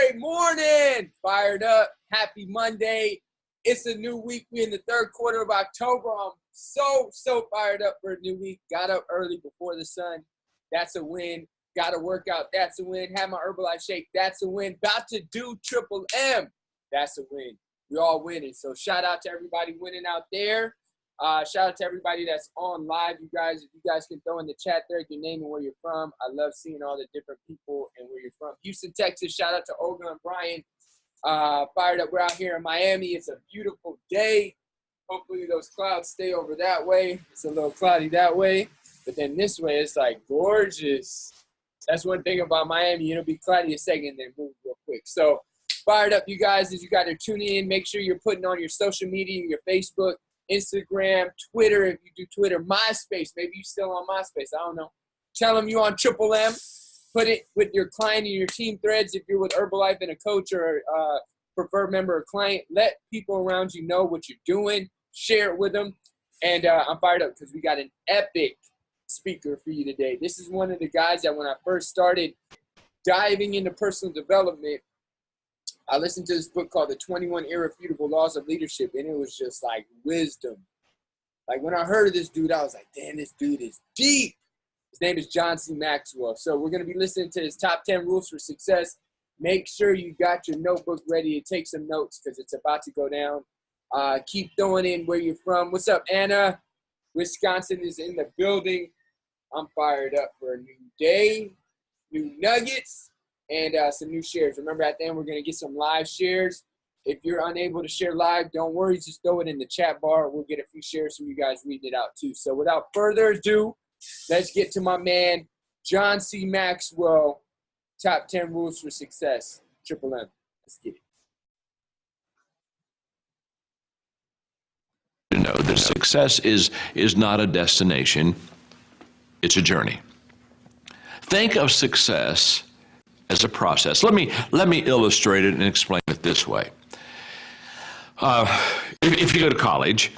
Monday morning. Fired up. Happy Monday. It's a new week. We're in the third quarter of October. I'm so fired up for a new week. Got up early before the sun. That's a win. Got to work out. That's a win. Had my Herbalife shake. That's a win. About to do Triple M. That's a win. We all winning. So shout out to everybody winning out there. Shout out to everybody that's on live. You guys, if you guys can throw in the chat there your name and where you're from. I love seeing all the different people and where you're from. Houston, Texas. Shout out to Olga and Brian. Fired up. We're out here in Miami. It's a beautiful day. Hopefully those clouds stay over that way. It's a little cloudy that way. But then this way, it's like gorgeous. That's one thing about Miami. It'll be cloudy a second, then move real quick. So fired up, you guys, as you got to tune in. Make sure you're putting on your social media, your Facebook, Instagram, Twitter, if you do Twitter, MySpace. Maybe you're still on MySpace. I don't know. Tell them you on Triple M. Put it with your client and your team threads. If you're with Herbalife and a coach or a preferred member or client, let people around you know what you're doing. Share it with them. And I'm fired up because we got an epic speaker for you today. This is one of the guys that when I first started diving into personal development, I listened to this book called The 21 Irrefutable Laws of Leadership, and it was just like wisdom. Like when I heard of this dude, I was like, damn, this dude is deep. His name is John C. Maxwell. So we're going to be listening to his top 10 rules for success. Make sure you got your notebook ready to take some notes because it's about to go down. Keep throwing in where you're from. What's up, Anna? Wisconsin is in the building. I'm fired up for a new day, new nuggets, and some new shares. Remember, at the end, we're going to get some live shares. If you're unable to share live, don't worry. Just throw it in the chat bar. We'll get a few shares from you guys reading it out, too. So without further ado, let's get to my man, John C. Maxwell, top 10 rules for success, Triple M. Let's get it. You know that success is not a destination, it's a journey. Think of success as a process. Let me illustrate it and explain it this way. If you go to college,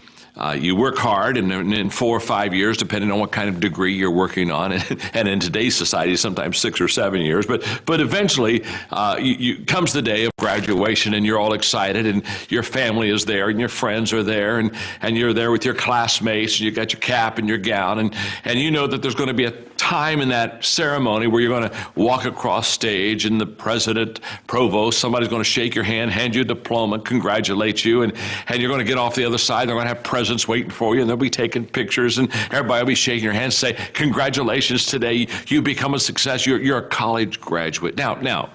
you work hard, and in 4 or 5 years, depending on what kind of degree you're working on, and in today's society, sometimes 6 or 7 years, but eventually comes the day of graduation, and you're all excited, and your family is there, and your friends are there, and you're there with your classmates, and you got your cap and your gown, and you know that there's going to be a time in that ceremony where you're going to walk across stage, and the president, provost, somebody's going to shake your hand, hand you a diploma, congratulate you, and you're going to get off the other side. They're going to have presents waiting for you, and they'll be taking pictures, and everybody will be shaking your hand, say, congratulations, today you become a success. You're a college graduate. Now,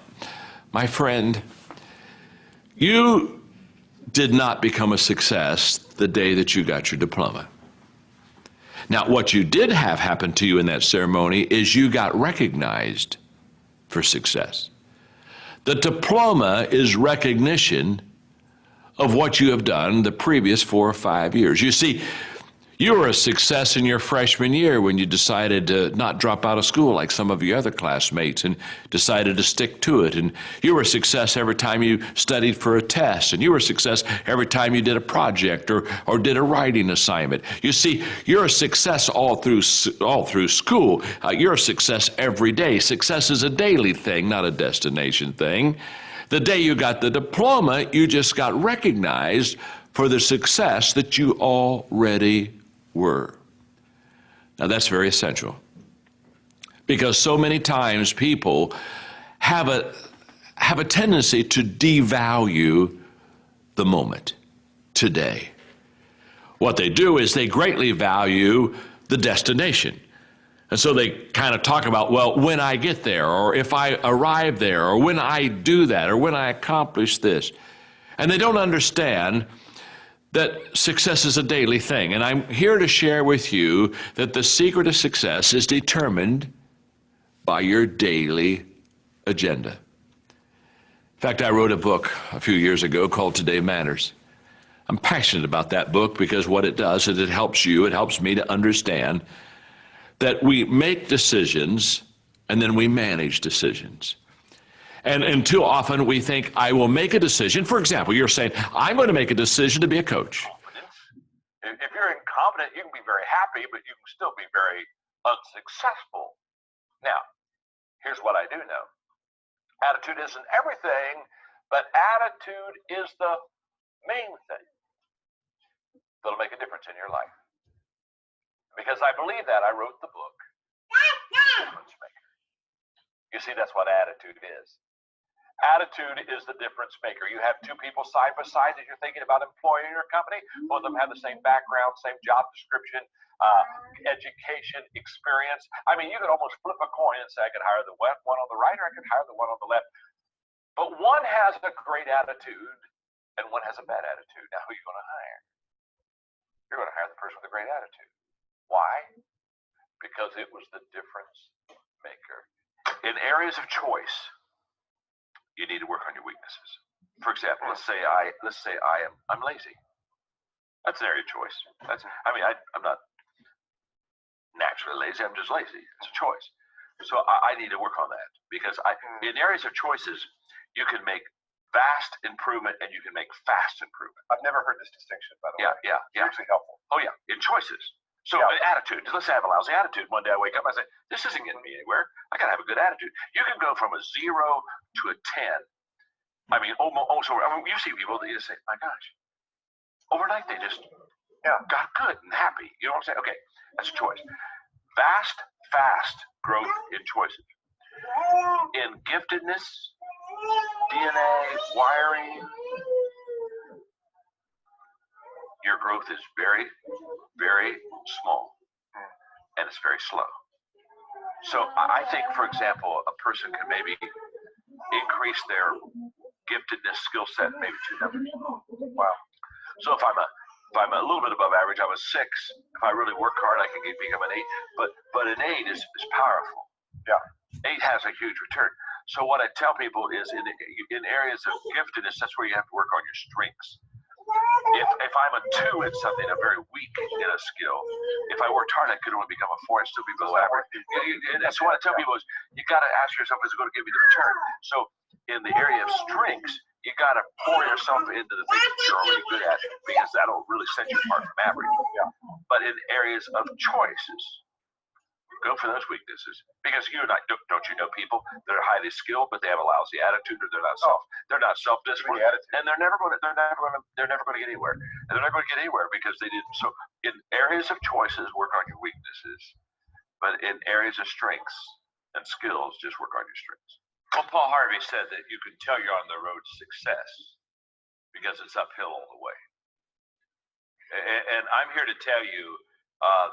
my friend, you did not become a success the day that you got your diploma. Now, what you did have happen to you in that ceremony is you got recognized for success. The diploma is recognition of what you have done the previous 4 or 5 years. You see, you were a success in your freshman year when you decided to not drop out of school like some of your other classmates and decided to stick to it. And you were a success every time you studied for a test. And you were a success every time you did a project or did a writing assignment. You see, you're a success all through school. You're a success every day. Success is a daily thing, not a destination thing. The day you got the diploma, you just got recognized for the success that you already were. Now that's very essential because so many times people have a tendency to devalue the moment today. What they do is they greatly value the destination. And so they kind of talk about, well, when I get there, or if I arrive there, or when I do that, or when I accomplish this. And they don't understand that success is a daily thing. And I'm here to share with you that the secret of success is determined by your daily agenda. In fact, I wrote a book a few years ago called Today Matters. I'm passionate about that book because what it does is it helps me to understand that we make decisions and then we manage decisions. And too often we think, I will make a decision. For example, you're saying, I'm going to make a decision to be a coach. If you're incompetent, you can be very happy, but you can still be very unsuccessful. Now, here's what I do know. Attitude isn't everything, but attitude is the main thing that'll make a difference in your life. Because I believe that, I wrote the book, Difference Maker. You see, that's what attitude is. Attitude is the difference maker. You have two people side by side that you're thinking about employing in your company. Both of them have the same background, same job description, education, experience. I mean, you could almost flip a coin and say, I could hire the one on the right or I could hire the one on the left. But one has a great attitude and one has a bad attitude. Now, who are you going to hire? You're going to hire the person with a great attitude. Why? Because it was the difference maker. In areas of choice, you need to work on your weaknesses. For example, let's say I'm lazy. That's an area of choice. I'm not naturally lazy. I'm just lazy. It's a choice. So I need to work on that because in areas of choices, you can make vast improvement and you can make fast improvement. I've never heard this distinction, by the way. Yeah. It's actually helpful. Oh yeah, in choices. So attitude. Let's say I have a lousy attitude. One day I wake up, I say, this isn't getting me anywhere. I gotta have a good attitude. You can go from a 0 to a 10. I mean, almost over. You see people that you just say, my gosh, overnight they just got good and happy. You know what I'm saying? Okay, that's a choice. Fast growth in choices. In giftedness, DNA, wiring, your growth is very, very small and it's very slow. So I think, for example, a person can maybe increase their giftedness skill set maybe 2 numbers. Wow. So if I'm a little bit above average, I'm a 6. If I really work hard, I can become an 8. But an 8 is powerful. Yeah. 8 has a huge return. So what I tell people is in areas of giftedness, that's where you have to work on your strengths. If I'm a 2 in something, I'm very weak in a skill. If I worked hard, I could only become a 4 and still be below average. That's what I tell people is you got to ask yourself, is it going to give you the return? So in the area of strengths, you got to pour yourself into the things that you're already good at because that'll really set you apart from average. Yeah. But in areas of choices, go for those weaknesses because don't you know people that are highly skilled but they have a lousy attitude or they're not self-disciplined and they're never going to get anywhere and they're not going to get anywhere because they didn't. So in areas of choices, work on your weaknesses, but in areas of strengths and skills, just work on your strengths. Well, Paul Harvey said that you can tell you're on the road to success because it's uphill all the way. And I'm here to tell you,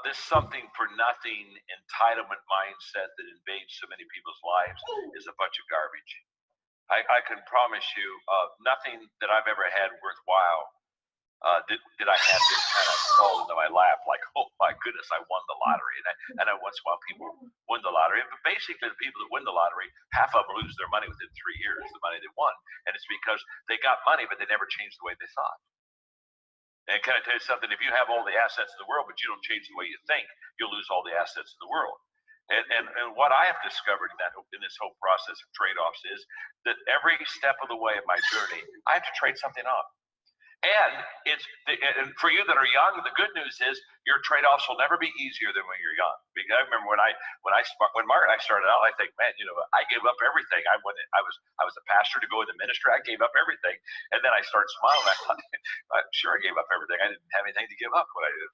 this something for nothing entitlement mindset that invades so many people's lives is a bunch of garbage. I can promise you, nothing that I've ever had worthwhile did I have this kind of fall into my lap like, oh my goodness, I won the lottery. And I once while people win the lottery, but basically the people that win the lottery, half of them lose their money within 3 years, the money they won. And it's because they got money, but they never changed the way they thought. And can I tell you something? If you have all the assets in the world, but you don't change the way you think, you'll lose all the assets in the world. And what I have discovered in this whole process of trade-offs is that every step of the way of my journey, I have to trade something off. And for you that are young, the good news is your trade-offs will never be easier than when you're young. Because I remember when Mark and I started out, I think, man, I gave up everything. I was a pastor to go in the ministry. I gave up everything, and then I started smiling. I thought, I'm sure I gave up everything. I didn't have anything to give up when I did.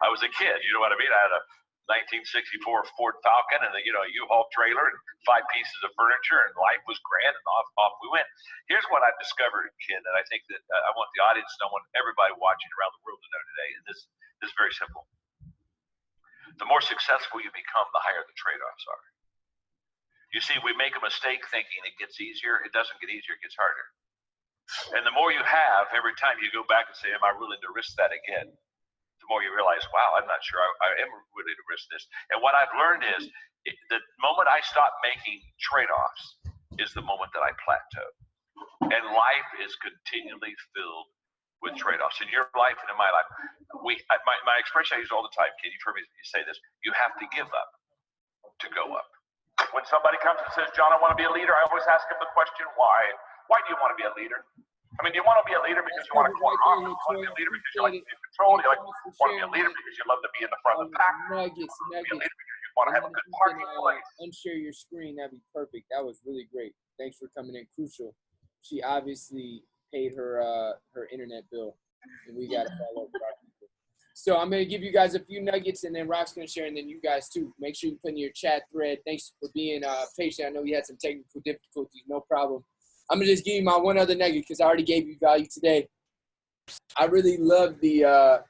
I was a kid. You know what I mean? I had a 1964 Ford Falcon and a U-Haul trailer and 5 pieces of furniture, and life was grand, and off we went. Here's what I've discovered, kid, and I think that I want the audience to know, I want everybody watching around the world to know today, and this is very simple. The more successful you become, the higher the trade-offs are. You see, we make a mistake thinking it gets easier. It doesn't get easier, it gets harder. And the more you have, every time you go back and say, am I willing to risk that again? The more you realize, wow, I'm not sure I am willing to risk this. And what I've learned is the moment I stop making trade-offs is the moment that I plateau. And life is continually filled with trade-offs. In your life and in my life, my expression I use all the time, kid, you've heard me say this, you have to give up to go up. When somebody comes and says, John, I want to be a leader, I always ask them the question, why? Why do you want to be a leader? I mean, do you want to be a leader because you want to corner off? Do you want to be a leader because you like to be in control? Do you want to be a leader because you love to be in the front of the pack? Nuggets. Be a leader because you want to have a good parking place. Unshare your screen. That'd be perfect. That was really great. Thanks for coming in. Crucial. She obviously paid her internet bill, and we got to follow up with our people. So I'm going to give you guys a few nuggets, and then Rock's going to share, and then you guys too. Make sure you put in your chat thread. Thanks for being patient. I know you had some technical difficulties. No problem. I'm going to just give you my one other nugget because I already gave you value today. I really love the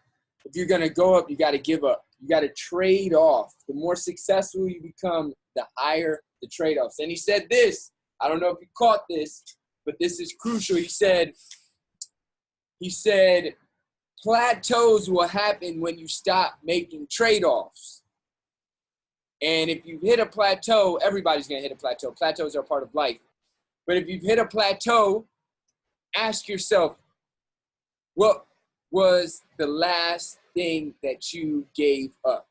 if you're going to go up, you got to give up. You got to trade off. The more successful you become, the higher the trade-offs. And he said this. I don't know if you caught this, but this is crucial. He said, plateaus will happen when you stop making trade-offs. And if you hit a plateau, everybody's going to hit a plateau. Plateaus are part of life. But if you've hit a plateau, ask yourself, what was the last thing that you gave up?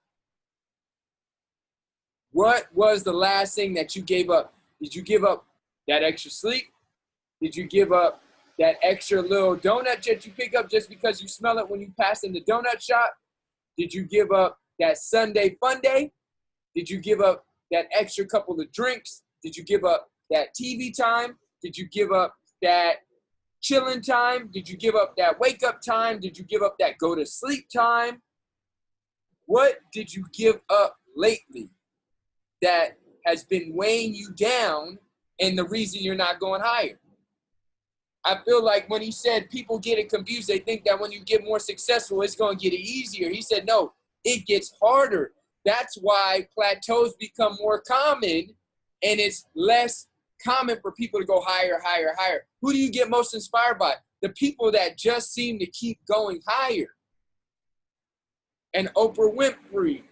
What was the last thing that you gave up? Did you give up that extra sleep? Did you give up that extra little donut that you pick up just because you smell it when you pass in the donut shop? Did you give up that Sunday fun day? Did you give up that extra couple of drinks? Did you give up that TV time? Did you give up that chilling time? Did you give up that wake up time? Did you give up that go to sleep time? What did you give up lately that has been weighing you down and the reason you're not going higher? I feel like when he said people get it confused, they think that when you get more successful, it's going to get easier. He said, no, it gets harder. That's why plateaus become more common, and it's less common for people to go higher, higher, higher. Who do you get most inspired by? The people that just seem to keep going higher. And Oprah Winfrey,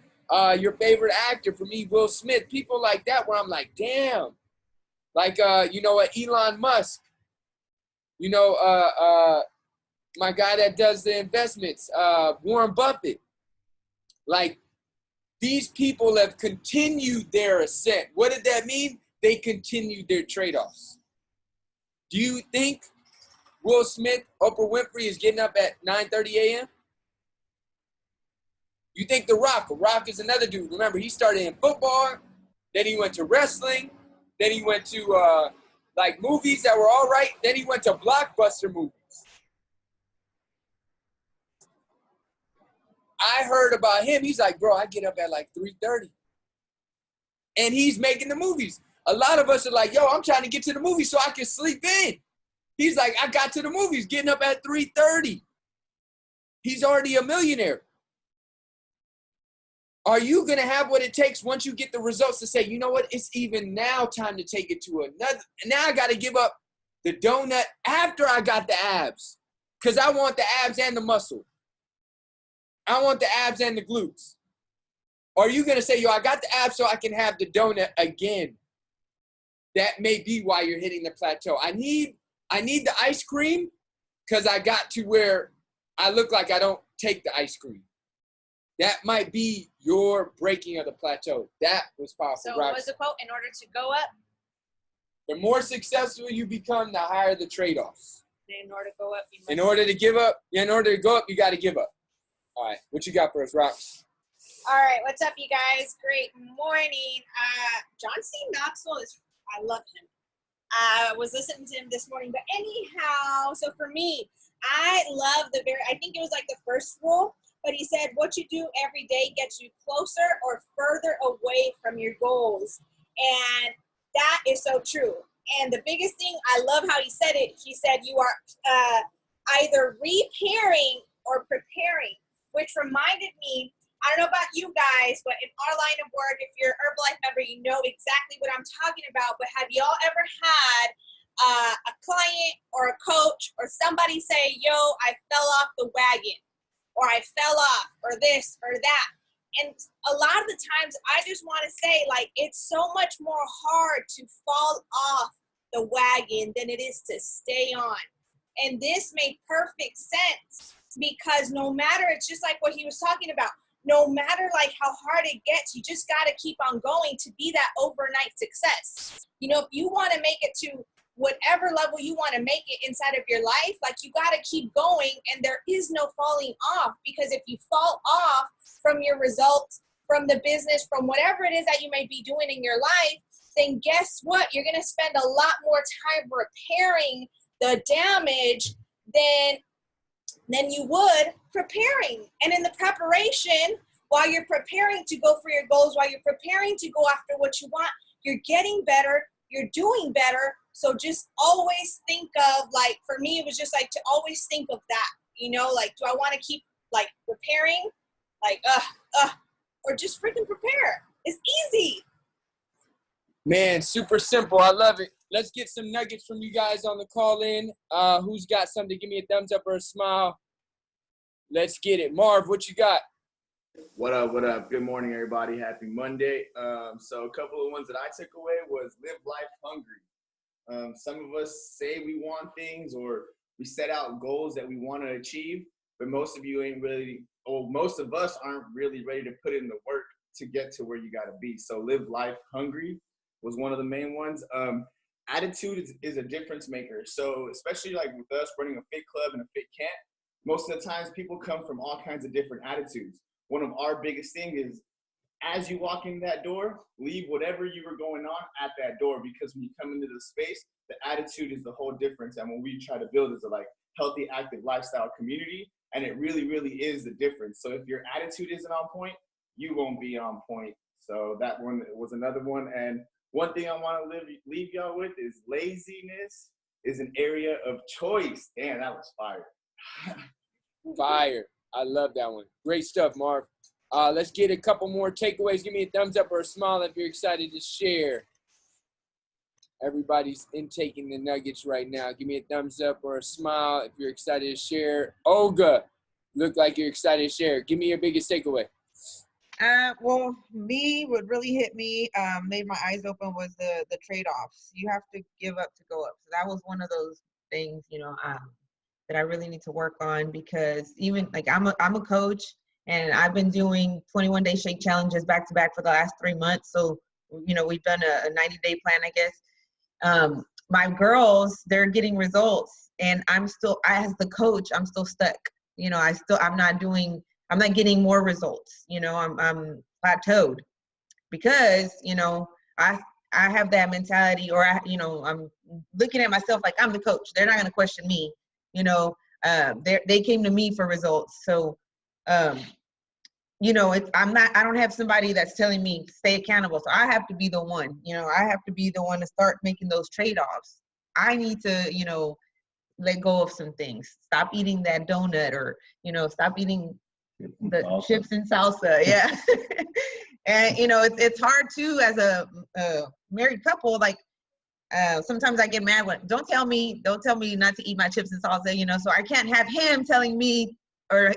your favorite actor, for me, Will Smith, people like that where I'm like, damn. Like, you know what, Elon Musk, you know, my guy that does the investments, Warren Buffett. Like, these people have continued their ascent. What did that mean? They continued their trade-offs. Do you think Will Smith, Oprah Winfrey is getting up at 9:30 a.m.? You think The Rock is another dude. Remember, he started in football, then he went to wrestling, then he went to like movies that were all right, then he went to blockbuster movies. I heard about him. He's like, bro, I get up at like 3:30. And he's making the movies. A lot of us are like, yo, I'm trying to get to the movies so I can sleep in. He's like, I got to the movies, getting up at 3:30. He's already a millionaire. Are you going to have what it takes once you get the results to say, you know what, it's even now time to take it to another. Now I got to give up the donut after I got the abs because I want the abs and the muscle. I want the abs and the glutes. Or are you going to say, yo, I got the abs so I can have the donut again? That may be why you're hitting the plateau. I need the ice cream because I got to where I look like I don't take the ice cream. That might be your breaking of the plateau. That was powerful. So what was the quote? In order to go up? The more successful you become, the higher the trade-offs. In order to go up, you must. In order to go up, you got to give up. All right, what you got for us, Rox? All right, what's up, you guys? Great morning. John C. Maxwell I love him. I was listening to him this morning, but anyhow, so for me, I love I think it was like the first rule, but he said, what you do every day gets you closer or further away from your goals. And that is so true. And the biggest thing, I love how he said it. He said, you are either repairing or preparing, which reminded me, I don't know about you guys, but in our line of work, if you're an Herbalife member, you know exactly what I'm talking about. But have y'all ever had a client or a coach or somebody say, yo, I fell off the wagon, or I fell off, or this or that? And a lot of the times I just want to say, like, it's so much more hard to fall off the wagon than it is to stay on. And this made perfect sense because no matter, it's just like what he was talking about. No matter like how hard it gets, you just got to keep on going to be that overnight success. You know, if you want to make it to whatever level you want to make it inside of your life, like you got to keep going and there is no falling off, because if you fall off from your results, from the business, from whatever it is that you may be doing in your life, then guess what? You're going to spend a lot more time repairing the damage than you would preparing. And in the preparation, while you're preparing to go for your goals, while you're preparing to go after what you want, you're getting better, you're doing better. So just always think of, like, for me, it was just like to always think of that, you know, like, do I want to keep like repairing, like, or just freaking prepare? It's easy. Man, super simple. I love it. Let's get some nuggets from you guys on the call in. Who's got something? Give me a thumbs up or a smile. Let's get it. Marv, what you got? What up, what up? Good morning, everybody. Happy Monday. So a couple of ones that I took away was live life hungry. Some of us say we want things or we set out goals that we want to achieve, but most of you ain't really, or most of us aren't really ready to put in the work to get to where you got to be. So live life hungry was one of the main ones. Attitude is a difference maker. So especially like with us running a fit club and a fit camp, most of the times people come from all kinds of different attitudes. One of our biggest thing is, as you walk in that door, leave whatever you were going on at that door, because when you come into the space, the attitude is the whole difference. And what we try to build is a like healthy, active lifestyle community, and it really, really is the difference. So if your attitude isn't on point, you won't be on point. So that one was another one. And one thing I want to leave y'all with is laziness is an area of choice. Damn, that was fire. Fire. I love that one. Great stuff, Marv. Let's get a couple more takeaways. Give me a thumbs up or a smile if you're excited to share. Everybody's intaking the nuggets right now. Give me a thumbs up or a smile if you're excited to share. Olga, look like you're excited to share. Give me your biggest takeaway. Well, what really hit me, made my eyes open, was the trade-offs. You have to give up to go up. So that was one of those things, you know, that I really need to work on, because even like I'm a coach, and I've been doing 21-day shake challenges back to back for the last 3 months. So, you know, we've done a 90-day plan, I guess. My girls, they're getting results, and as the coach, I'm still stuck. You know, I'm not getting more results. You know, I'm plateaued, because, you know, I have that mentality, or I'm looking at myself like I'm the coach. They're not going to question me. You know, they came to me for results. So, you know, I don't have somebody that's telling me stay accountable. So I have to be the one, you know, I have to be the one to start making those trade-offs. I need to, you know, let go of some things. Stop eating that donut, or, you know, stop eating the chips and salsa. Yeah. And, you know, it's hard too, as a married couple, like, sometimes I get mad when, don't tell me not to eat my chips and salsa, you know, so I can't have him telling me, or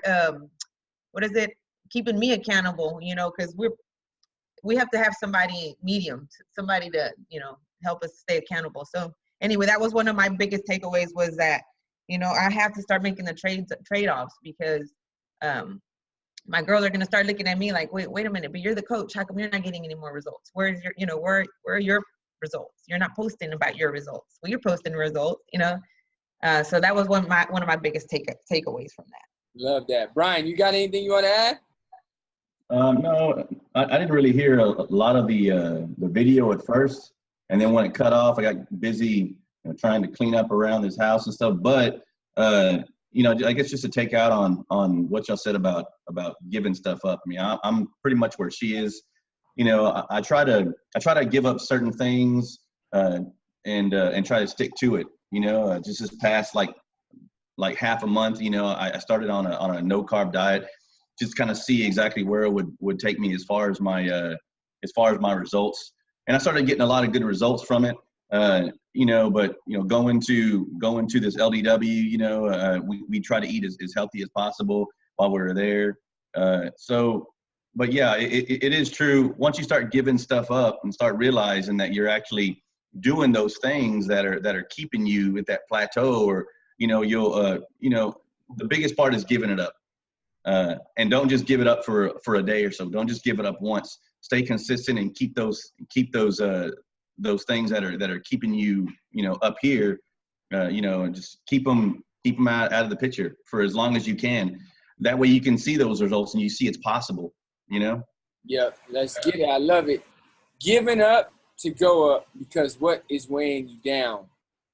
keeping me accountable, you know, because we have to have somebody somebody to, you know, help us stay accountable. So anyway, that was one of my biggest takeaways, was that, you know, I have to start making the trade-offs, because my girls are going to start looking at me like, wait a minute, but you're the coach. How come you're not getting any more results? Where's your, you know, where are your results? You're not posting about your results. Well, you're posting results, you know. So that was one of my biggest takeaways from that. Love that. Brian, you got anything you want to add? No, I didn't really hear a lot of the video at first, and then when it cut off, I got busy, you know, trying to clean up around this house and stuff. But you know, I guess just to take out on what y'all said about giving stuff up. I mean, I'm pretty much where she is. You know, I try to give up certain things and try to stick to it. You know, just this past like half a month, you know, I started on a no carb diet, just kind of see exactly where it would take me as far as my results. And I started getting a lot of good results from it. You know, but, you know, going to this LDW, you know, we try to eat as healthy as possible while we're there. But yeah, it is true. Once you start giving stuff up and start realizing that you're actually doing those things that are keeping you at that plateau, or, you know, you'll, you know, the biggest part is giving it up. And don't just give it up for a day or so. Don't just give it up once. Stay consistent and keep those things that are keeping you, you know, up here, you know, and just keep them out of the picture for as long as you can. That way you can see those results and you see it's possible, you know. Yep, let's get it. I love it. Giving up to go up because what is weighing you down?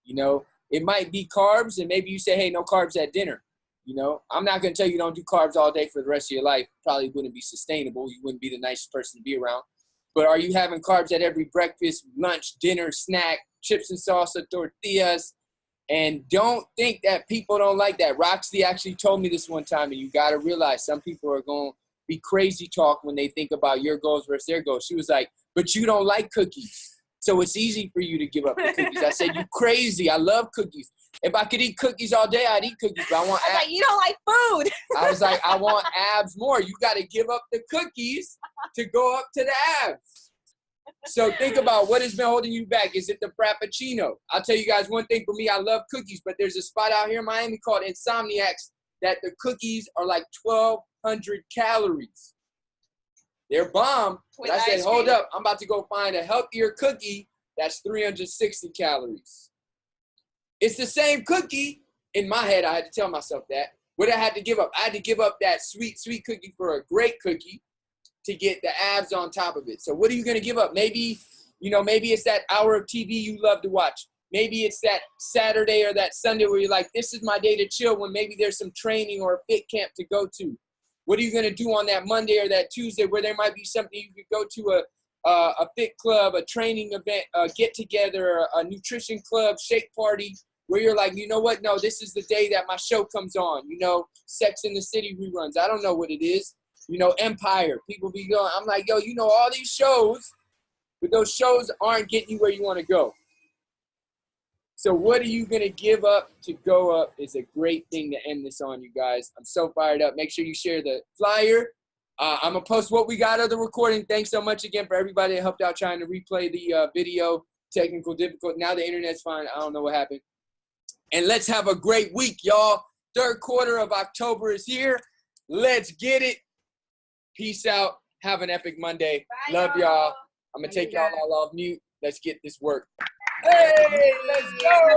You know, it might be carbs, and maybe you say, hey, no carbs at dinner. You know, I'm not going to tell you don't do carbs all day for the rest of your life. Probably wouldn't be sustainable. You wouldn't be the nicest person to be around. But are you having carbs at every breakfast, lunch, dinner, snack, chips and salsa, tortillas? And don't think that people don't like that. Roxy actually told me this one time, and you got to realize some people are going to be crazy talk when they think about your goals versus their goals. She was like, but you don't like cookies, so it's easy for you to give up the cookies. I said, you crazy. I love cookies. If I could eat cookies all day, I'd eat cookies, but I want abs. Like, you don't like food. I was like, I want abs more. You got to give up the cookies to go up to the abs. So think about what has been holding you back. Is it the Frappuccino? I'll tell you guys one thing for me, I love cookies, but there's a spot out here in Miami called Insomniacs that the cookies are like 1,200 calories. They're bomb. But I said, hold up, I'm about to go find a healthier cookie that's 360 calories. It's the same cookie. In my head, I had to tell myself that. What I had to give up? I had to give up that sweet, sweet cookie for a great cookie to get the abs on top of it. So what are you going to give up? Maybe, you know, maybe it's that hour of TV you love to watch. Maybe it's that Saturday or that Sunday where you're like, this is my day to chill, when maybe there's some training or a fit camp to go to. What are you going to do on that Monday or that Tuesday where there might be something you could go to, a fit club, a training event, a get-together, a nutrition club, shake party, where you're like, you know what? No, this is the day that my show comes on. You know, Sex and the City reruns. I don't know what it is. You know, Empire. People be going, I'm like, yo, you know, all these shows, but those shows aren't getting you where you want to go. So what are you going to give up to go up is a great thing to end this on, you guys. I'm so fired up. Make sure you share the flyer. I'm going to post what we got of the recording. Thanks so much again for everybody that helped out trying to replay the video. Technical difficulty. Now the internet's fine. I don't know what happened. And let's have a great week, y'all. Third quarter of October is here. Let's get it. Peace out. Have an epic Monday. Bye, Love y'all. I'm going to take y'all all off mute. Let's get this work. Hey, let's go.